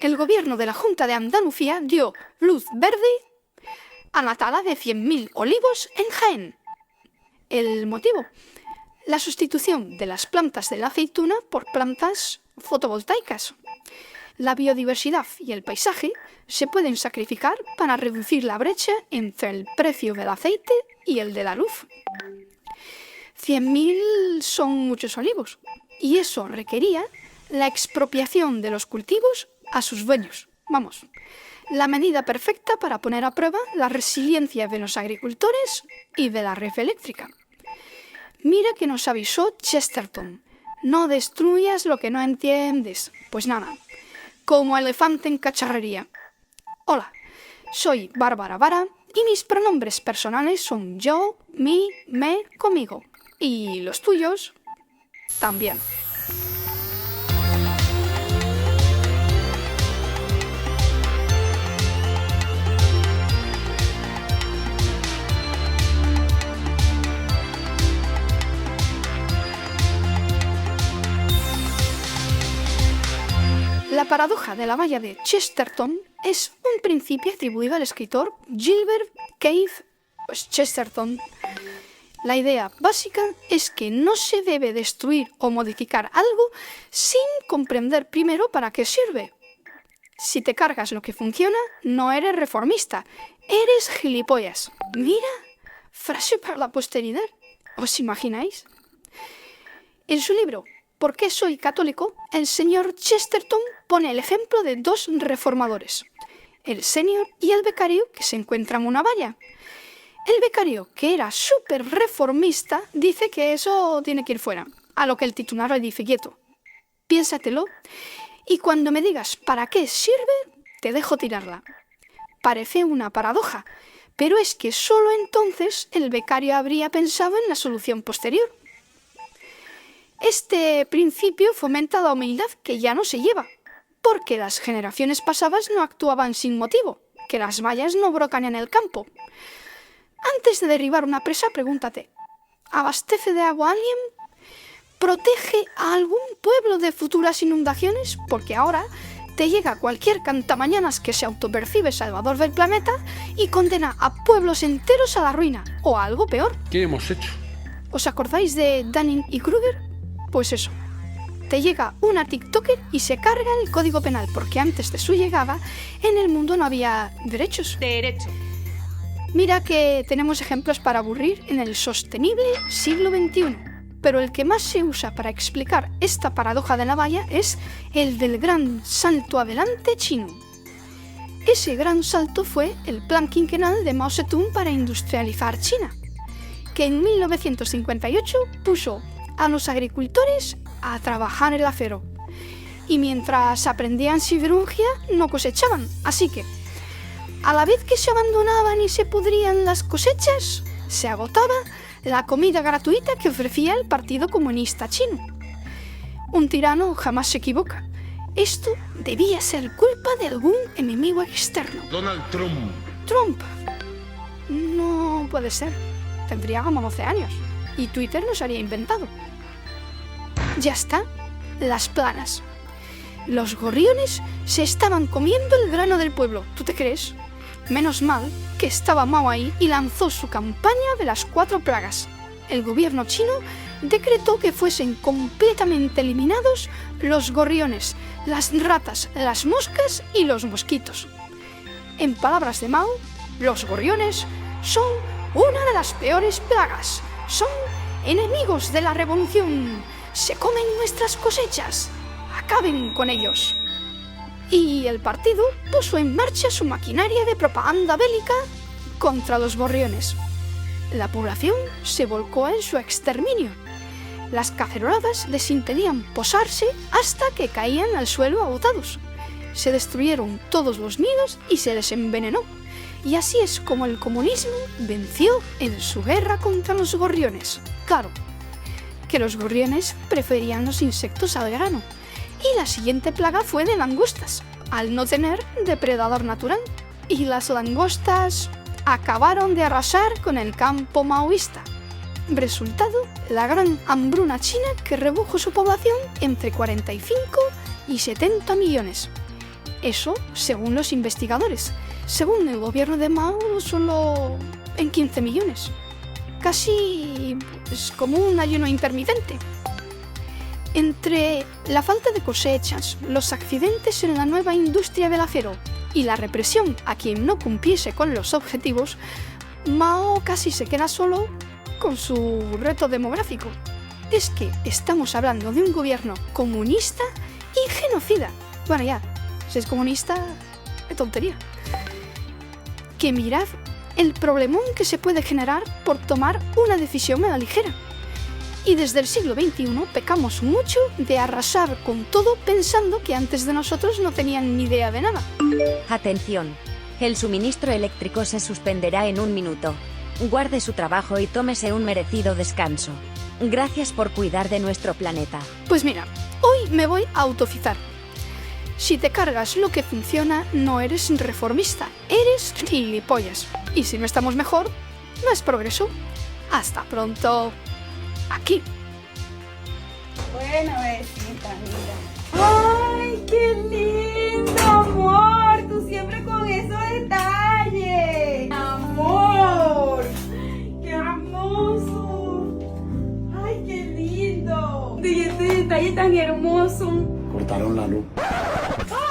el gobierno de la Junta de Andalucía dio luz verde a la tala de 100.000 olivos en Jaén. El motivo: la sustitución de las plantas de la aceituna por plantas fotovoltaicas. La biodiversidad y el paisaje se pueden sacrificar para reducir la brecha entre el precio del aceite y el de la luz. 100.000 son muchos olivos, y eso requería la expropiación de los cultivos a sus dueños. Vamos, la medida perfecta para poner a prueba la resiliencia de los agricultores y de la red eléctrica. Mira que nos avisó Chesterton: no destruyas lo que no entiendes. Pues nada, como elefante en cacharrería. Hola, soy Bárbara Vara y mis pronombres personales son yo, mi, me, conmigo. Y los tuyos también. La paradoja de la valla de Chesterton es un principio atribuido al escritor Gilbert Keith Chesterton. La idea básica es que no se debe destruir o modificar algo sin comprender primero para qué sirve. Si te cargas lo que funciona, no eres reformista, eres gilipollas. Mira, frase para la posteridad. ¿Os imagináis? En su libro ¿Por qué soy católico?, el señor Chesterton pone el ejemplo de dos reformadores, el senior y el becario, que se encuentran en una valla. El becario, que era súper reformista, dice que eso tiene que ir fuera, a lo que el titular le dice: quieto, piénsatelo, y cuando me digas para qué sirve, te dejo tirarla. Parece una paradoja, pero es que solo entonces el becario habría pensado en la solución posterior. Este principio fomenta la humildad, que ya no se lleva, porque las generaciones pasadas no actuaban sin motivo, que las vallas no brocan en el campo. Antes de derribar una presa, pregúntate: ¿abastece de agua a alguien? ¿Protege a algún pueblo de futuras inundaciones? Porque ahora te llega cualquier cantamañanas que se autopercibe salvador del planeta y condena a pueblos enteros a la ruina, o a algo peor. ¿Qué hemos hecho? ¿Os acordáis de Dunning y Kruger? Pues eso, te llega una TikToker y se carga el código penal, porque antes de su llegada en el mundo no había derechos. Derecho. Mira que tenemos ejemplos para aburrir en el sostenible siglo XXI, pero el que más se usa para explicar esta paradoja de la valla es el del gran salto adelante chino. Ese gran salto fue el plan quinquenal de Mao Zedong para industrializar China, que en 1958 puso a los agricultores a trabajar el acero, y mientras aprendían siderurgia no cosechaban, así que a la vez que se abandonaban y se pudrían las cosechas, se agotaba la comida gratuita que ofrecía el Partido Comunista Chino. Un tirano jamás se equivoca. Esto debía ser culpa de algún enemigo externo. Donald Trump. Trump. No puede ser. Tendría como 12 años. Y Twitter no se habría inventado. Ya está, las planas. Los gorriones se estaban comiendo el grano del pueblo, ¿tú te crees? Menos mal que estaba Mao ahí y lanzó su campaña de las 4 plagas. El gobierno chino decretó que fuesen completamente eliminados los gorriones, las ratas, las moscas y los mosquitos. En palabras de Mao, los gorriones son una de las peores plagas, son enemigos de la revolución. Se comen nuestras cosechas. Acaben con ellos. Y el partido puso en marcha su maquinaria de propaganda bélica contra los gorriones. La población se volcó en su exterminio. Las caceroladas les impedían posarse hasta que caían al suelo agotados. Se destruyeron todos los nidos y se les envenenó. Y así es como el comunismo venció en su guerra contra los gorriones. Claro, que los gorriones preferían los insectos al grano. Y la siguiente plaga fue de langostas, al no tener depredador natural. Y las langostas acabaron de arrasar con el campo maoísta. Resultado, la gran hambruna china que redujo su población entre 45 y 70 millones. Eso según los investigadores. Según el gobierno de Mao, solo en 15 millones. Casi es como un ayuno intermitente. Entre la falta de cosechas, los accidentes en la nueva industria del acero y la represión a quien no cumpliese con los objetivos, Mao casi se queda solo con su reto demográfico. Es que estamos hablando de un gobierno comunista y genocida. Bueno, ya, si es comunista, qué tontería. Que mirad el problemón que se puede generar por tomar una decisión a la ligera. Y desde el siglo XXI pecamos mucho de arrasar con todo pensando que antes de nosotros no tenían ni idea de nada. Atención. El suministro eléctrico se suspenderá en 1 minuto. Guarde su trabajo y tómese un merecido descanso. Gracias por cuidar de nuestro planeta. Pues mira, hoy me voy a autofizar. Si te cargas lo que funciona, no eres reformista, eres gilipollas. Y si no estamos mejor, no es progreso. Hasta pronto. Aquí. Bueno, besita, mira. ¡Ay, qué lindo, amor! Tú siempre con esos detalles. ¡Amor! ¡Qué hermoso! ¡Ay, qué lindo! Y este detalle tan hermoso. Cortaron la luz. ¡Ay!